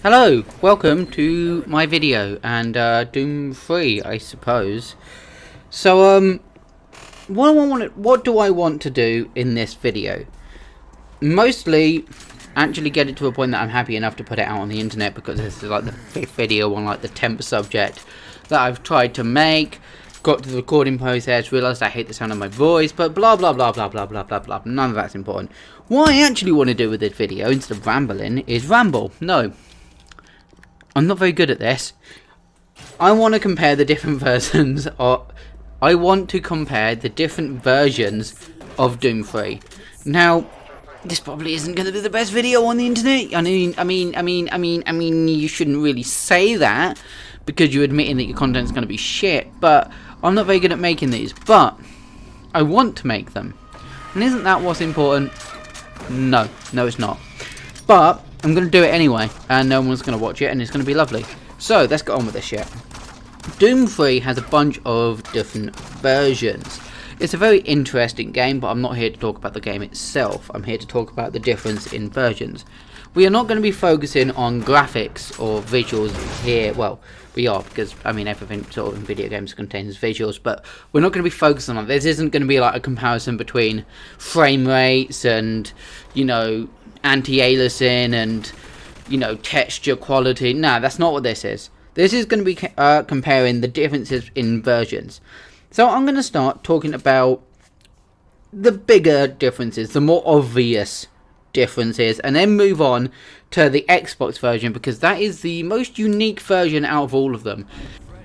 Hello, welcome to my video and Doom 3, I suppose. So what do I want to do in this video? Mostly actually get it to a point that I'm happy enough to put it out on the internet, because this is like the 5th video on like the 10th subject that I've tried to make. Got to the recording process, realised I hate the sound of my voice, but blah blah blah blah blah blah blah blah. None of that's important. What I actually want to do with this video, instead of rambling, is ramble. No, I'm not very good at this. I want to compare the different versions of... I want to compare the different versions of Doom 3. Now, this probably isn't going to be the best video on the internet. I mean, you shouldn't really say that, because you're admitting that your content's going to be shit, but I'm not very good at making these, but I want to make them. And isn't that what's important? No, it's not. But I'm going to do it anyway, and no one's going to watch it, and it's going to be lovely. So, let's get on with this shit. Doom 3 has a bunch of different versions. It's a very interesting game, but I'm not here to talk about the game itself. I'm here to talk about the difference in versions. We are not going to be focusing on graphics or visuals here. Well, we are, because, I mean, everything sort of in video games contains visuals, but we're not going to be focusing on it. This isn't going to be like a comparison between frame rates and, you know, anti-aliasing and, you know, texture quality. No, that's not what this is. This is going to be comparing the differences in versions. So I'm going to start talking about the bigger differences, the more obvious differences, and then move on to the Xbox version, because that is the most unique version out of all of them.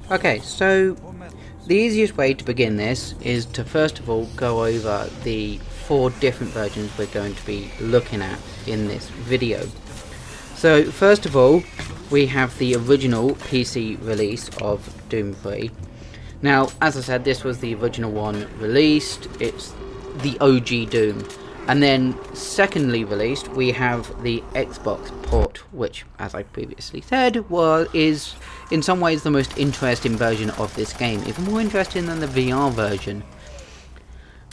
Okay, so the easiest way to begin this is to first of all go over the 4 different versions we're going to be looking at in this video. So first of all, we have the original PC release of Doom 3. Now, as I said, this was the original one released. It's the OG Doom. And then, secondly released, we have the Xbox port, which, as I previously said, is in some ways the most interesting version of this game, even more interesting than the VR version.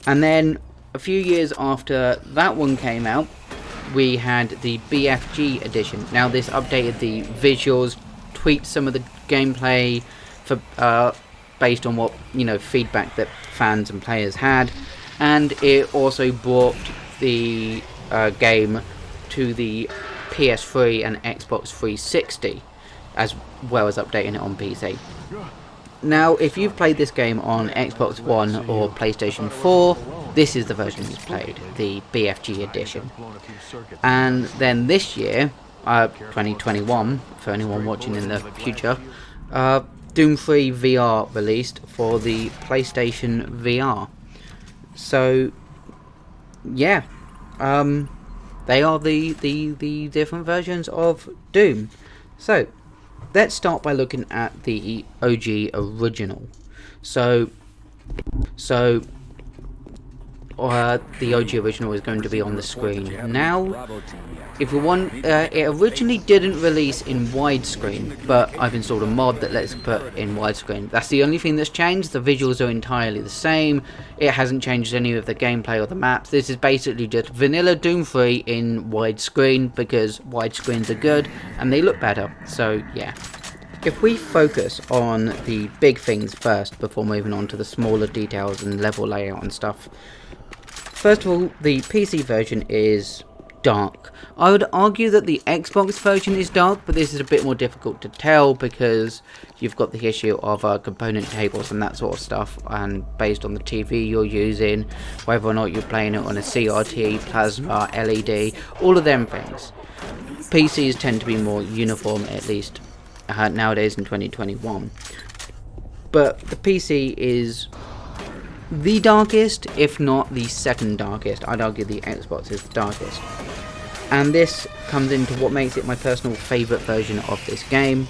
And then, a few years after that one came out, we had the BFG edition. Now, this updated the visuals, tweaked some of the gameplay for based on what, you know, feedback that fans and players had, and it also brought the game to the PS3 and Xbox 360, as well as updating it on PC. Now, if you've played this game on Xbox One or PlayStation 4, this is the version you've played, the BFG edition. And then this year, 2021, for anyone watching in the future, Doom 3 VR released for the PlayStation VR. So, yeah, they are the different versions of Doom. So, let's start by looking at the OG original. So the OG original is going to be on the screen now. If we want, it originally didn't release in widescreen, but I've installed a mod that lets it put in widescreen. That's the only thing that's changed. The visuals are entirely the same. It hasn't changed any of the gameplay or the maps. This is basically just vanilla Doom 3 in widescreen, because widescreens are good and they look better. So yeah. If we focus on the big things first before moving on to the smaller details and level layout and stuff. First of all, the PC version is dark. I would argue that the Xbox version is dark, but this is a bit more difficult to tell because you've got the issue of component tables and that sort of stuff, and based on the TV you're using, whether or not you're playing it on a CRT, plasma, LED, all of them things. PCs tend to be more uniform, at least nowadays in 2021. But the PC is the darkest, if not the second darkest. I'd argue the Xbox is the darkest. And this comes into what makes it my personal favourite version of this game,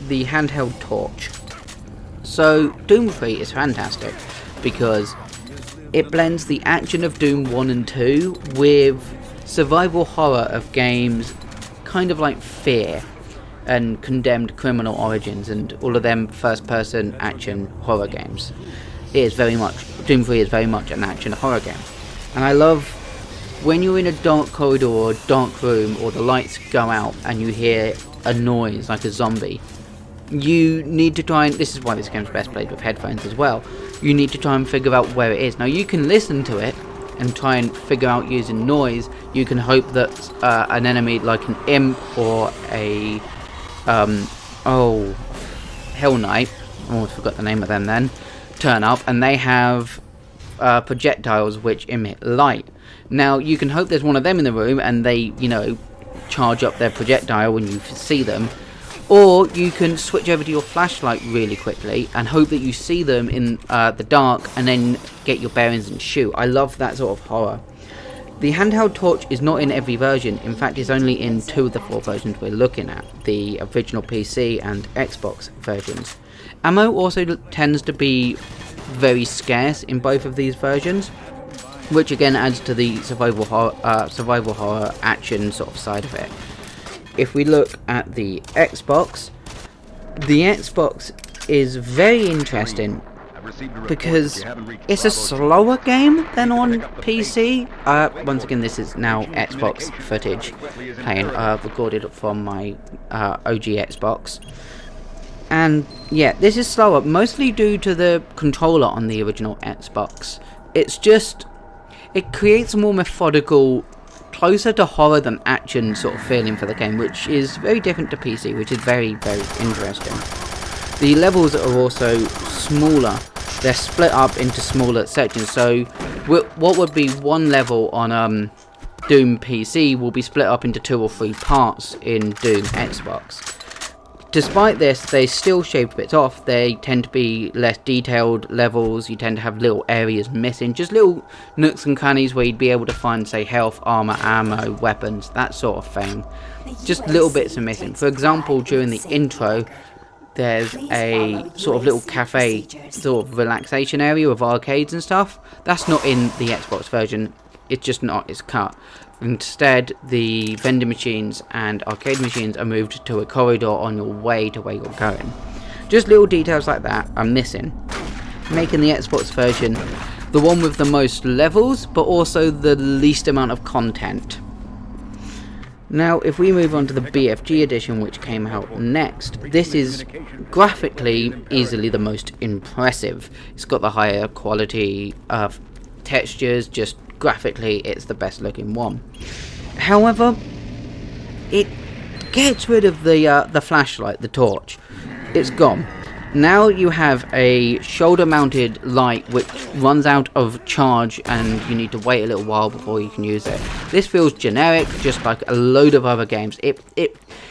the handheld torch. So Doom 3 is fantastic because it blends the action of Doom 1 and 2 with survival horror of games kind of like Fear and Condemned Criminal Origins and all of them first person action horror games. It is very much, Doom 3 is very much an action horror game. And I love when you're in a dark corridor or dark room, or the lights go out and you hear a noise like a zombie, you need to try and, this is why this game's best played with headphones as well, you need to try and figure out where it is. Now you can listen to it and try and figure out using noise. You can hope that an enemy like an imp or a Hell Knight, I almost forgot the name of them then, turn up, and they have projectiles which emit light. Now you can hope there's one of them in the room and they, you know, charge up their projectile when you see them, or you can switch over to your flashlight really quickly and hope that you see them in the dark and then get your bearings and shoot. I love that sort of horror. The handheld torch is not in every version. In fact, it's only in 2 of the 4 versions we're looking at, the original PC and Xbox versions. Ammo also tends to be very scarce in both of these versions, which again adds to the survival horror action sort of side of it. If we look at the Xbox is very interesting because it's a slower game than on PC. Once again, this is now Xbox footage playing, recorded from my OG Xbox. And yeah, this is slower, mostly due to the controller on the original Xbox. It creates a more methodical, closer to horror than action sort of feeling for the game, which is very different to PC, which is very, very interesting. The levels are also smaller. They're split up into smaller sections, so what would be one level on Doom PC will be split up into 2 or 3 parts in Doom Xbox. Despite this, they still shave bits off. They tend to be less detailed levels. You tend to have little areas missing, just little nooks and crannies where you'd be able to find, say, health, armor, ammo, weapons, that sort of thing. Just little bits are missing. For example, during the intro, there's a sort of little cafe, sort of relaxation area with arcades and stuff. That's not in the Xbox version. It's just not, it's cut. Instead, the vending machines and arcade machines are moved to a corridor on your way to where you're going. Just little details like that are missing, making the Xbox version the one with the most levels, but also the least amount of content. Now, if we move on to the BFG edition, which came out next, this is graphically easily the most impressive. It's got the higher quality of textures, just graphically it's the best looking one. However, it gets rid of the flashlight, the torch. It's gone. Now you have a shoulder mounted light which runs out of charge and you need to wait a little while before you can use it. This feels generic, just like a load of other games. It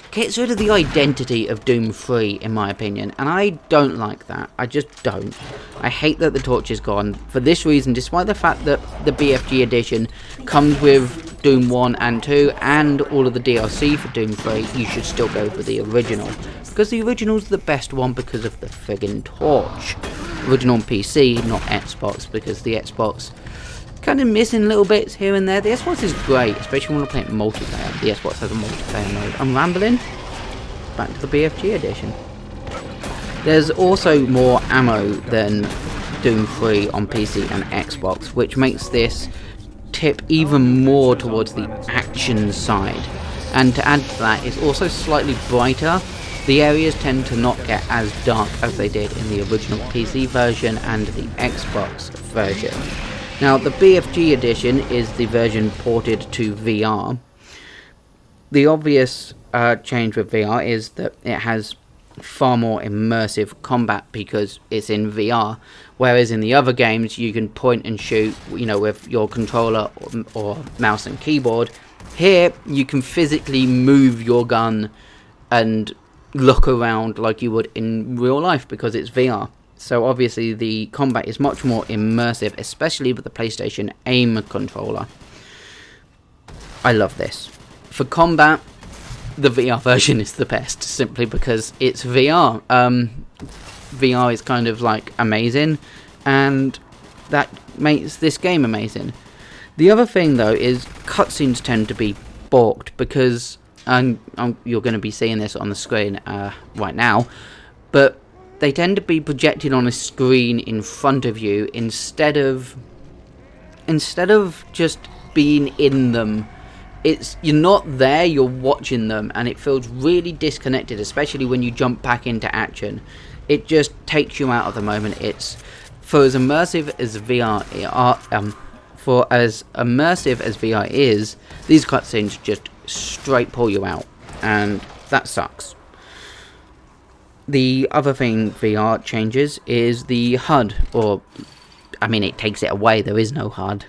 gets rid of the identity of Doom 3 in my opinion, and I don't like that. I just don't. I hate that the torch is gone. For this reason, despite the fact that the BFG edition comes with Doom 1 and 2 and all of the DLC for Doom 3, you should still go for the original. Because the original's the best one because of the friggin' torch. Original on PC, not Xbox, because the Xbox kind of missing little bits here and there. The Xbox is great, especially when we're playing multiplayer. The Xbox has a multiplayer mode. I'm rambling. Back to the BFG edition. There's also more ammo than Doom 3 on PC and Xbox, which makes this tip even more towards the action side. And to add to that, it's also slightly brighter. The areas tend to not get as dark as they did in the original PC version and the Xbox version. Now, the BFG edition is the version ported to VR. The obvious change with VR is that it has far more immersive combat because it's in VR, whereas in the other games you can point and shoot, you know, with your controller or mouse and keyboard. Here, you can physically move your gun and look around like you would in real life because it's VR. So obviously the combat is much more immersive, especially with the PlayStation aim controller. I love this. For combat, the VR version is the best, simply because it's VR. VR is kind of like amazing, and that makes this game amazing. The other thing though is cutscenes tend to be balked because you're going to be seeing this on the screen right now, but they tend to be projected on a screen in front of you instead of just being in them. You're not there, you're watching them, and it feels really disconnected, especially when you jump back into action. It just takes you out of the moment. It's for as immersive as VR is, these cutscenes just straight pull you out, and that sucks. The other thing VR changes is the HUD, it takes it away. There is no HUD.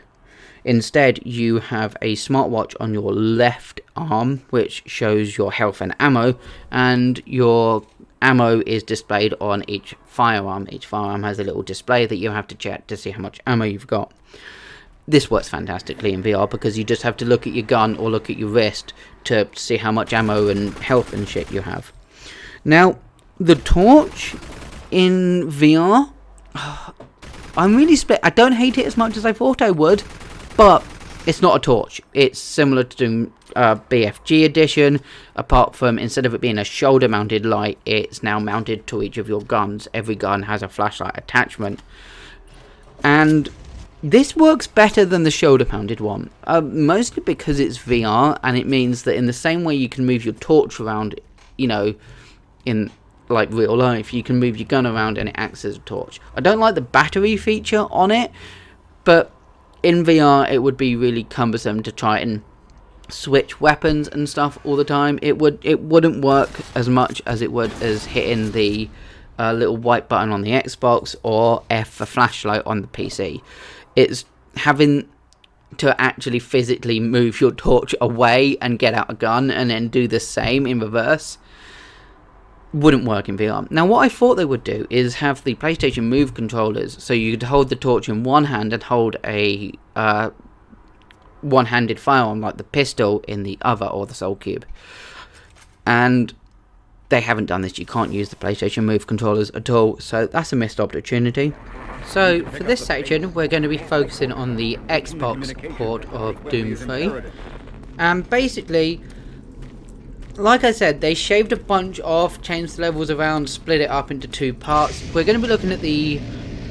Instead, you have a smartwatch on your left arm, which shows your health and ammo, and your ammo is displayed on each firearm. Each firearm has a little display that you have to check to see how much ammo you've got. This works fantastically in VR because you just have to look at your gun or look at your wrist to see how much ammo and health and shit you have. Now, the torch in VR, I'm really split. I don't hate it as much as I thought I would, but it's not a torch. It's similar to Doom BFG edition, apart from instead of it being a shoulder mounted light, it's now mounted to each of your guns. Every gun has a flashlight attachment, and this works better than the shoulder mounted one, mostly because it's VR, and it means that in the same way you can move your torch around, in like real life, you can move your gun around and it acts as a torch. I don't like the battery feature on it, but in VR it would be really cumbersome to try and switch weapons and stuff all the time. It wouldn't work as much as it would as hitting the little white button on the Xbox or F for flashlight on the PC. It's having to actually physically move your torch away and get out a gun and then do the same in reverse. Wouldn't work in VR. Now, what I thought they would do is have the PlayStation Move controllers, so you could hold the torch in one hand and hold a one-handed firearm like the pistol in the other, or the Soul Cube. And they haven't done this. You can't use the PlayStation Move controllers at all, so that's a missed opportunity. So for this section, we're going to be focusing on the Xbox port of Doom 3. And basically, like I said, they shaved a bunch off, changed the levels around, split it up into two parts. We're going to be looking at the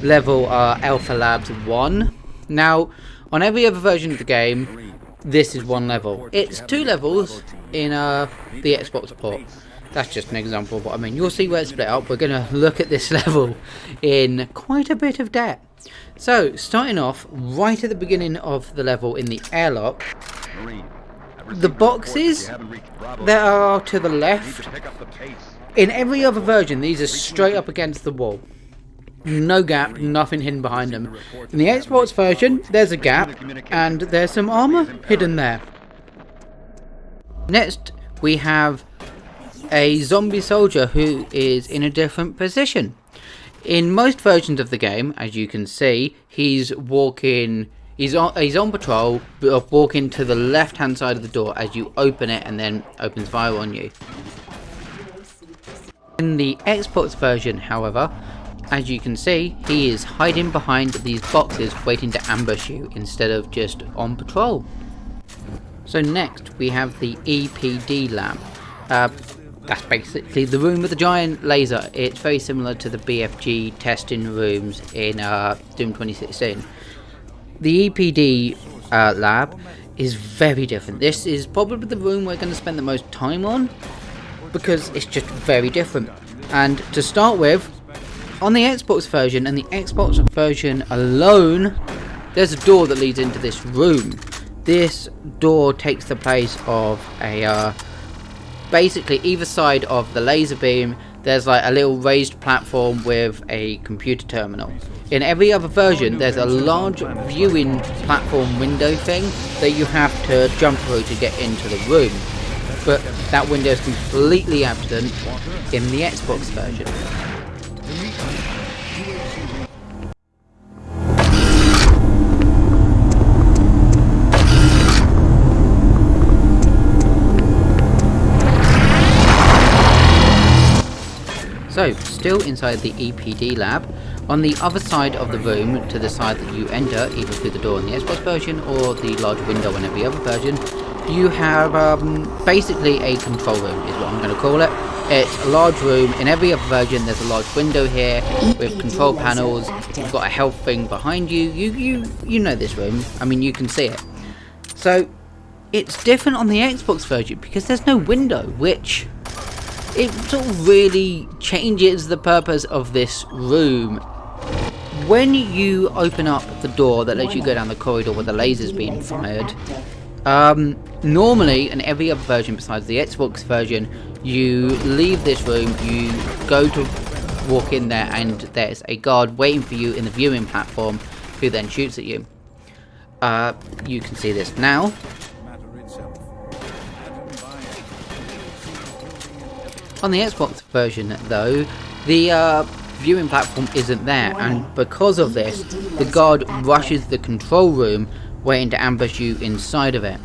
level Alpha Labs 1. Now, on every other version of the game, this is one level. It's two levels in the Xbox port. That's just an example of what I mean. You'll see where it's split up. We're going to look at this level in quite a bit of depth. So, starting off right at the beginning of the level in the airlock, the boxes that are to the left, in every other version, these are straight up against the wall. No gap, nothing hidden behind them. In the Xbox version, there's a gap, and there's some armor hidden there. Next, we have a zombie soldier who is in a different position. In most versions of the game, as you can see, he's on patrol, walking to the left hand side of the door as you open it, and then opens fire on you. In the Xbox version, however, as you can see, he is hiding behind these boxes waiting to ambush you instead of just on patrol. So next we have the EPD lab. That's basically the room with the giant laser. It's very similar to the BFG testing rooms in Doom 2016. The EPD lab is very different. This is probably the room we're going to spend the most time on because it's just very different. And to start with, on the Xbox version and the Xbox version alone, there's a door that leads into this room. This door takes the place of a basically either side of the laser beam there's like a little raised platform with a computer terminal. In every other version there's a large viewing platform window thing that you have to jump through to get into the room, but that window is completely absent in the Xbox version. So, still inside the EPD lab, on the other side of the room, to the side that you enter, either through the door in the Xbox version or the large window in every other version, you have basically a control room, is what I'm going to call it. It's a large room. In every other version, there's a large window here with control panels. You've got a health thing behind you. You know this room. I mean, you can see it. So it's different on the Xbox version because there's no window, which it sort of really changes the purpose of this room. When you open up the door that lets you go down the corridor where the laser's being fired, normally in every other version besides the Xbox version, you leave this room, you go to walk in there, and there's a guard waiting for you in the viewing platform who then shoots at you. You can see this now. On the Xbox version though, the viewing platform isn't there, and because of this, the guard rushes the control room waiting to ambush you inside of it.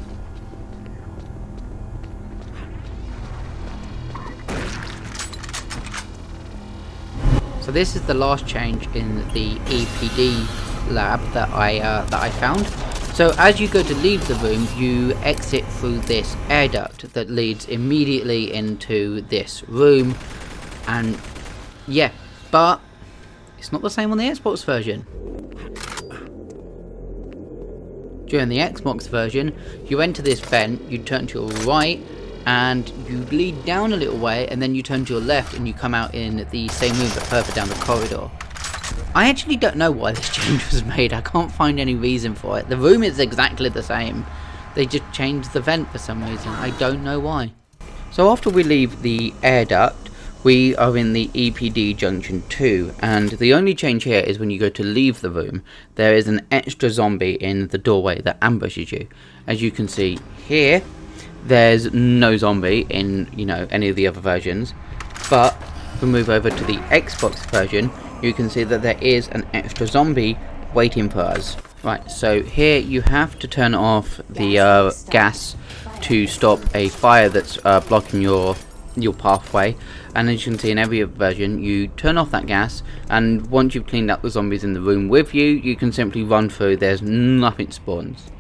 So this is the last change in the EPD lab that I found. So as you go to leave the room, you exit through this air duct that leads immediately into this room, and yeah, but it's not the same on the Xbox version. During the Xbox version, you enter this vent, you turn to your right, and you lead down a little way, and then you turn to your left and you come out in the same room but further down the corridor. I actually don't know why this change was made. I can't find any reason for it. The room is exactly the same. They just changed the vent for some reason. I don't know why. So after we leave the air duct, we are in the EPD Junction 2, and the only change here is when you go to leave the room, there is an extra zombie in the doorway that ambushes you. As you can see here, there's no zombie in, any of the other versions, but if we move over to the Xbox version, you can see that there is an extra zombie waiting for us. Right, so here you have to turn off the gas to stop a fire that's blocking your pathway, and as you can see in every version, you turn off that gas, and once you've cleaned out the zombies in the room with you, you can simply run through. There's nothing spawns.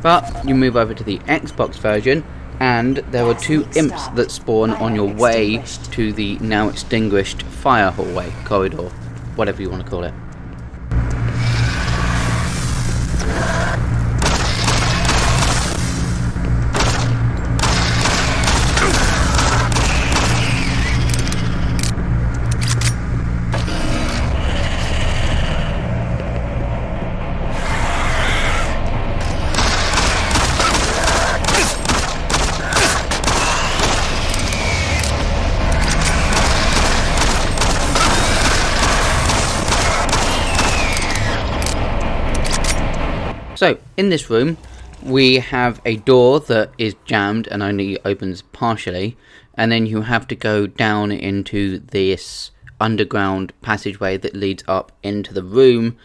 But you move over to the Xbox version, and there are two imps that spawn on your way to the now extinguished fire hallway, corridor, whatever you want to call it. So, in this room, we have a door that is jammed and only opens partially, and then you have to go down into this underground passageway that leads up into the room,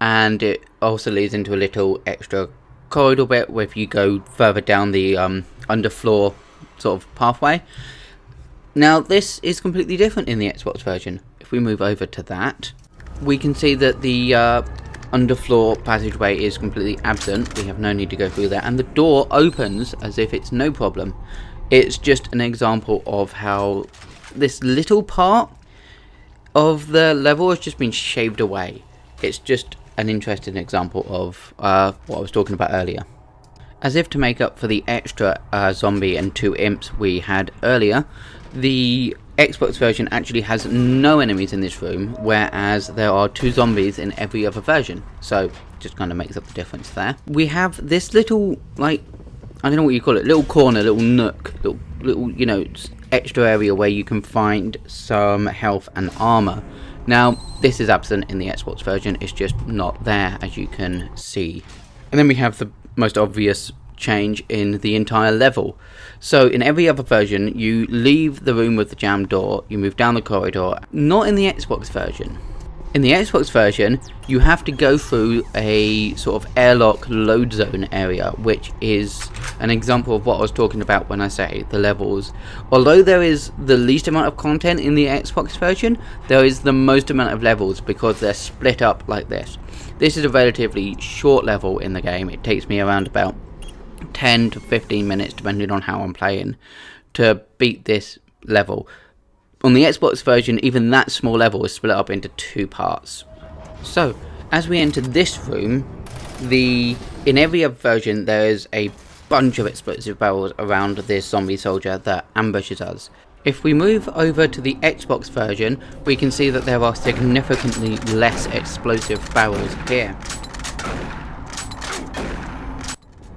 and it also leads into a little extra corridor bit where if you go further down the underfloor sort of pathway. Now, this is completely different in the Xbox version. If we move over to that, we can see that the underfloor passageway is completely absent. We have no need to go through there, and the door opens as if it's no problem. It's just an example of how this little part of the level has just been shaved away. It's just an interesting example of what I was talking about earlier. As if to make up for the extra zombie and two imps we had earlier, the Xbox version actually has no enemies in this room, whereas there are two zombies in every other version. So, just kind of makes up the difference there. We have this little, I don't know what you call it, little corner, little nook, little extra area where you can find some health and armor. Now, this is absent in the Xbox version, it's just not there, as you can see. And then we have the most obvious change in the entire level. So in every other version, you leave the room with the jammed door, you move down the corridor. Not in the Xbox version. In the Xbox version, you have to go through a sort of airlock load zone area, which is an example of what I was talking about when I say the levels. Although there is the least amount of content in the Xbox version, there is the most amount of levels because they're split up like this. This is a relatively short level in the game. It takes me around about 10 to 15 minutes, depending on how I'm playing, to beat this level. On the Xbox version, even that small level is split up into two parts. So, as we enter this room, the In every other version, there is a bunch of explosive barrels around this zombie soldier that ambushes us. If we move over to the Xbox version, we can see that there are significantly less explosive barrels here.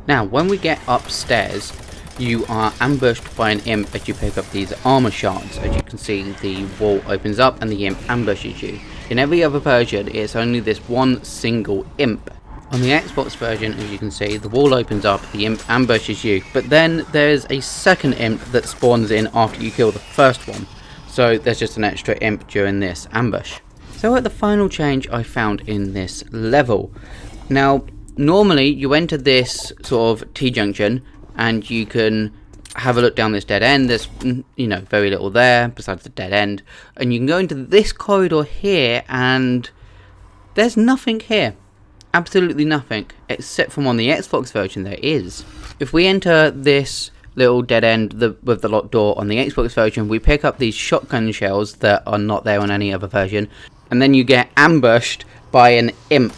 Now, when we get upstairs, you are ambushed by an imp as you pick up these armor shards. As you can see, the wall opens up and the imp ambushes you. In every other version, it's only this one single imp. On the Xbox version, as you can see, the wall opens up, the imp ambushes you, but then there's a second imp that spawns in after you kill the first one. So there's just an extra imp during this ambush. So at the final change I found in this level. Now, normally you enter this sort of T-junction and you can have a look down this dead end. There's, you know, very little there besides the dead end. And you can go into this corridor here and there's nothing here. Absolutely nothing, except from on the Xbox version there is. If we enter this little dead end with the locked door on the Xbox version, we pick up these shotgun shells that are not there on any other version, and then you get ambushed by an imp.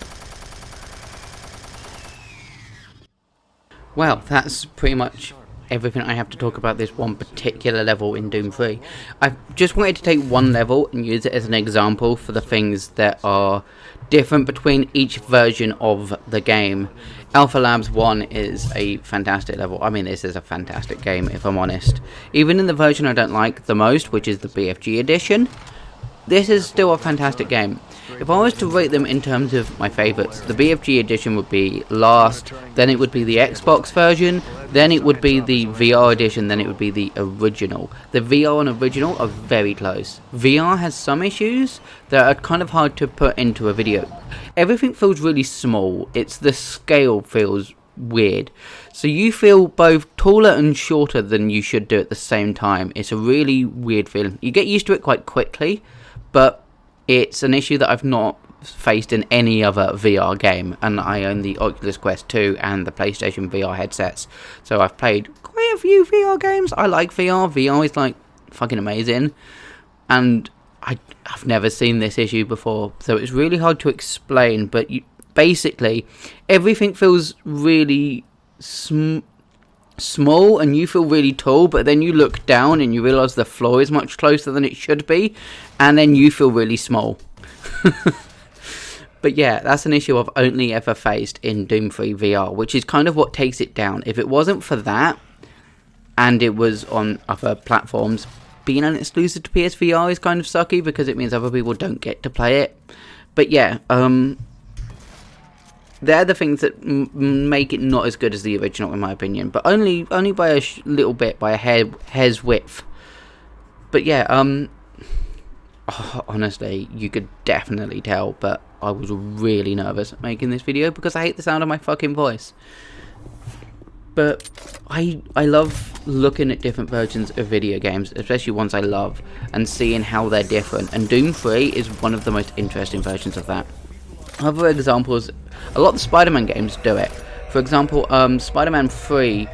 Well, that's pretty much everything I have to talk about this one particular level in Doom 3. I just wanted to take one level and use it as an example for the things that are different between each version of the game. Alpha Labs 1 is a fantastic level. I mean, this is a fantastic game, if I'm honest. Even in the version I don't like the most, which is the BFG edition, this is still a fantastic game. If I was to rate them in terms of my favourites, the BFG edition would be last, then it would be the Xbox version, then it would be the VR edition, then it would be the original. The VR and original are very close. VR has some issues that are kind of hard to put into a video. Everything feels really small. It's the scale feels weird. So you feel both taller and shorter than you should do at the same time. It's a really weird feeling. You get used to it quite quickly, but it's an issue that I've not faced in any other VR game, and I own the Oculus Quest 2 and the PlayStation VR headsets, so I've played quite a few VR games. I like VR. VR is like fucking amazing, and I've never seen this issue before, so it's really hard to explain, but basically everything feels really small and you feel really tall, but then you look down and you realise the floor is much closer than it should be, and then you feel really small. But yeah, that's an issue I've only ever faced in Doom 3 VR, which is kind of what takes it down. If it wasn't for that, and it was on other platforms, being an exclusive to PSVR is kind of sucky, because it means other people don't get to play it. But yeah, they're the things that make it not as good as the original, in my opinion, but only by a little bit, by a hair's width. But yeah, honestly, you could definitely tell, but I was really nervous making this video because I hate the sound of my fucking voice. But I love looking at different versions of video games, especially ones I love, and seeing how they're different, and Doom 3 is one of the most interesting versions of that. Other examples, a lot of the Spider-Man games do it. For example, Spider-Man 3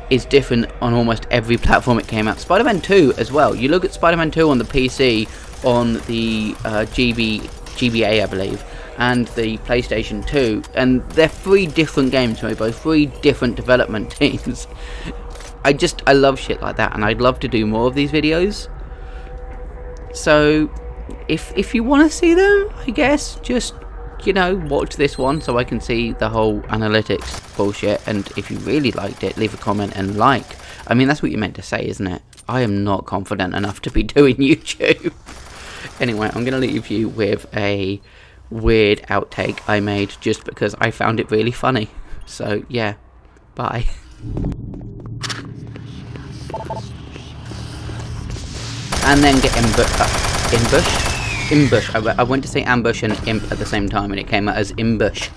is different on almost every platform it came out. Spider-Man 2 as well. You look at Spider-Man 2 on the PC, on the GBA, I believe, and the PlayStation 2, and they're 3 different games made by 3 different development teams. I love shit like that, and I'd love to do more of these videos. So, if you want to see them, I guess, just, you know, watch this one so I can see the whole analytics bullshit, and if you really liked it, leave a comment and like. I mean, that's what you meant to say, isn't it? I am not confident enough to be doing YouTube. Anyway, I'm going to leave you with a weird outtake I made just because I found it really funny. So, yeah. Bye. And then get ambushed. I went to say ambush and imp at the same time, and it came out as imbush.